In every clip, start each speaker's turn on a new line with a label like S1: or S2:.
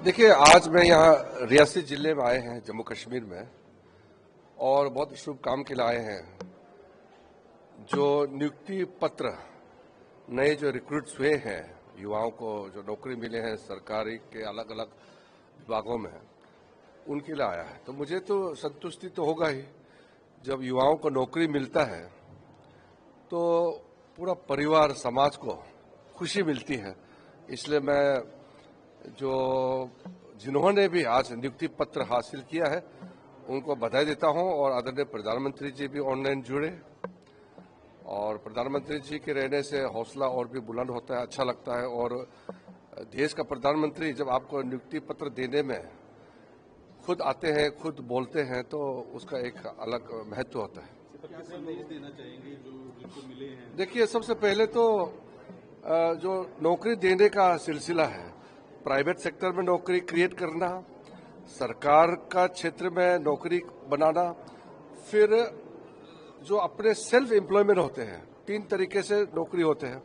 S1: देखिए, आज मैं यहाँ रियासी जिले में आए हैं, जम्मू कश्मीर में, और बहुत शुभ काम के लिए आए हैं। जो नियुक्ति पत्र नए जो रिक्रूट्स हुए हैं, युवाओं को जो नौकरी मिले हैं सरकारी के अलग अलग विभागों में, उनके लिए आया है। तो मुझे तो संतुष्टि तो होगा ही। जब युवाओं को नौकरी मिलता है तो पूरा परिवार, समाज को खुशी मिलती है। इसलिए मैं जो जिन्होंने भी आज नियुक्ति पत्र हासिल किया है उनको बधाई देता हूं। और आदरणीय प्रधानमंत्री जी भी ऑनलाइन जुड़े, और प्रधानमंत्री जी के रहने से हौसला और भी बुलंद होता है, अच्छा लगता है। और देश का प्रधानमंत्री जब आपको नियुक्ति पत्र देने में खुद आते हैं, खुद बोलते हैं, तो उसका एक अलग महत्व होता है।
S2: क्या संदेश देना चाहेंगे जो जिनको मिले हैं?
S1: देखिए, सबसे पहले तो जो नौकरी देने का सिलसिला है, प्राइवेट सेक्टर में नौकरी क्रिएट करना, सरकार का क्षेत्र में नौकरी बनाना, फिर जो अपने सेल्फ एम्प्लॉयमेंट होते हैं, 3 तरीके से नौकरी होते हैं।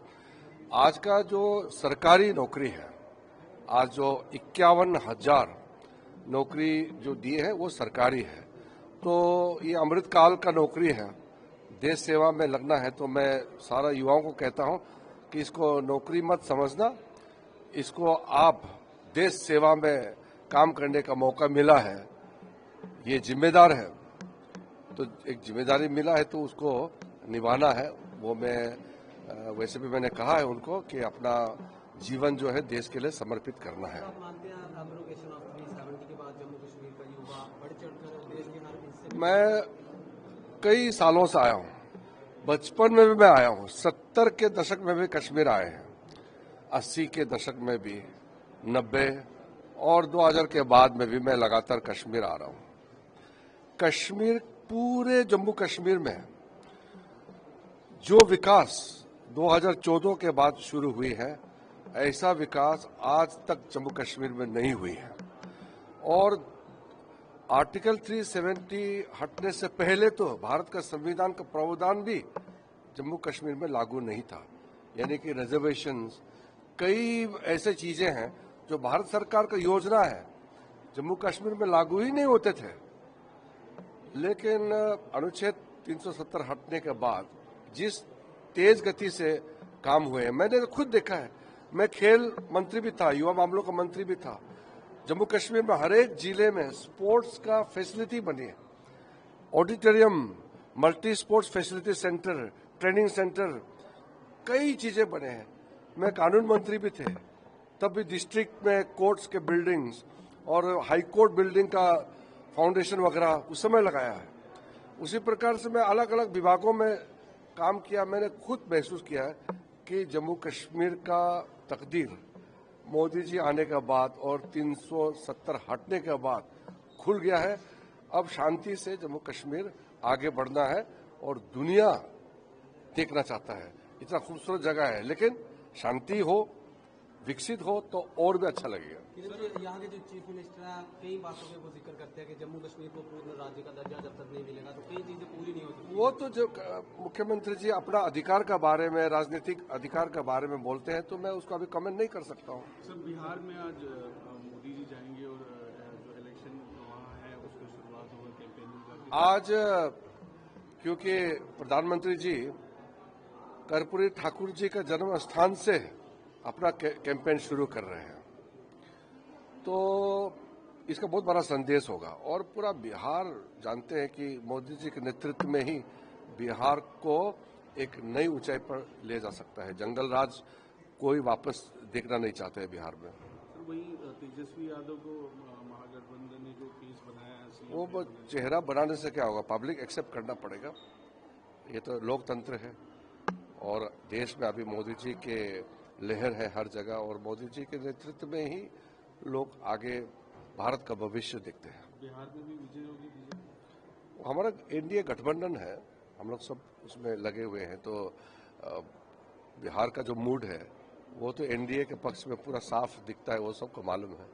S1: आज का जो सरकारी नौकरी है, आज जो 51,000 नौकरी जो दिए है वो सरकारी है। तो ये अमृतकाल का नौकरी है, देश सेवा में लगना है। तो मैं सारा युवाओं को कहता हूं कि इसको नौकरी मत समझना, इसको आप देश सेवा में काम करने का मौका मिला है, ये जिम्मेदार है। तो एक जिम्मेदारी मिला है तो उसको निभाना है। वो मैं वैसे भी मैंने कहा है उनको कि अपना जीवन जो है देश के लिए समर्पित करना है।
S3: आप मानते हैं एब्रोगेशन ऑफ 370 के बाद जम्मू कश्मीर का युवा बढ़ चढ़कर देश के हर हिस्से में?
S1: मैं कई सालों से आया हूं, बचपन में भी मैं आया हूं, 70 के दशक में भी कश्मीर आए हैं, 80 के दशक में भी, 90 और 2000 के बाद में भी मैं लगातार कश्मीर आ रहा हूं। कश्मीर, पूरे जम्मू कश्मीर में जो विकास 2014 के बाद शुरू हुई है, ऐसा विकास आज तक जम्मू कश्मीर में नहीं हुई है। और आर्टिकल 370 हटने से पहले तो भारत का संविधान का प्रावधान भी जम्मू कश्मीर में लागू नहीं था, यानी कि रिजर्वेशंस, कई ऐसे चीजें हैं जो भारत सरकार का योजना है, जम्मू कश्मीर में लागू ही नहीं होते थे। लेकिन अनुच्छेद 370 हटने के बाद जिस तेज गति से काम हुए, मैंने खुद देखा है। मैं खेल मंत्री भी था, युवा मामलों का मंत्री भी था। जम्मू कश्मीर में हर एक जिले में स्पोर्ट्स का फैसिलिटी बनी है, auditorium, multi sports facility centre, training centre, कई चीजें बने हैं। मैं कानून मंत्री भी थे, तब भी डिस्ट्रिक्ट में कोर्ट्स के बिल्डिंग्स और हाई कोर्ट बिल्डिंग का फाउंडेशन वगैरह उस समय लगाया है। उसी प्रकार से मैं अलग अलग विभागों में काम किया। मैंने खुद महसूस किया है कि जम्मू कश्मीर का तकदीर मोदी जी आने के बाद और 370 हटने के बाद खुल गया है। अब शांति से जम्मू कश्मीर आगे बढ़ना है और दुनिया देखना चाहता है। इतना खूबसूरत जगह है, लेकिन शांति हो, विकसित हो तो और भी अच्छा लगेगा।
S3: यहाँ के जो चीफ मिनिस्टर हैं कई बातों पे वो जिक्र करते हैं कि जम्मू कश्मीर को पूर्ण राज्य का दर्जा जब तक नहीं मिलेगा तो कई चीजें पूरी नहीं होती।
S1: वो तो जो मुख्यमंत्री जी अपना अधिकार के बारे में, राजनीतिक अधिकार के बारे में बोलते हैं, तो मैं उसको अभी कमेंट नहीं कर सकता हूँ।
S2: सर, बिहार में आज मोदी जी जाएंगे और जो इलेक्शन वहाँ है उसकी शुरुआत होगा कैंपेनिंग का।
S1: आज क्योंकि प्रधानमंत्री जी कर्पूरी ठाकुर जी का जन्म स्थान से अपना कैंपेन शुरू कर रहे हैं, तो इसका बहुत बड़ा संदेश होगा। और पूरा बिहार जानते हैं कि मोदी जी के नेतृत्व में ही बिहार को एक नई ऊंचाई पर ले जा सकता है। जंगल राज कोई वापस देखना नहीं चाहते हैं बिहार में।
S2: सर, वही तेजस्वी यादव को महागठबंधन ने जो केस बनाया है,
S1: वो चेहरा बनाने से क्या होगा, पब्लिक एक्सेप्ट करना पड़ेगा। ये तो लोकतंत्र है और देश में अभी मोदी जी के लहर है हर जगह, और मोदी जी के नेतृत्व में ही लोग आगे भारत का भविष्य देखते हैं।
S2: बिहार में भी विजय होगी बीजेपी?
S1: हमारा एनडीए गठबंधन है, हम लोग सब उसमें लगे हुए हैं। तो बिहार का जो मूड है वो तो एनडीए के पक्ष में पूरा साफ दिखता है, वो सबको मालूम है।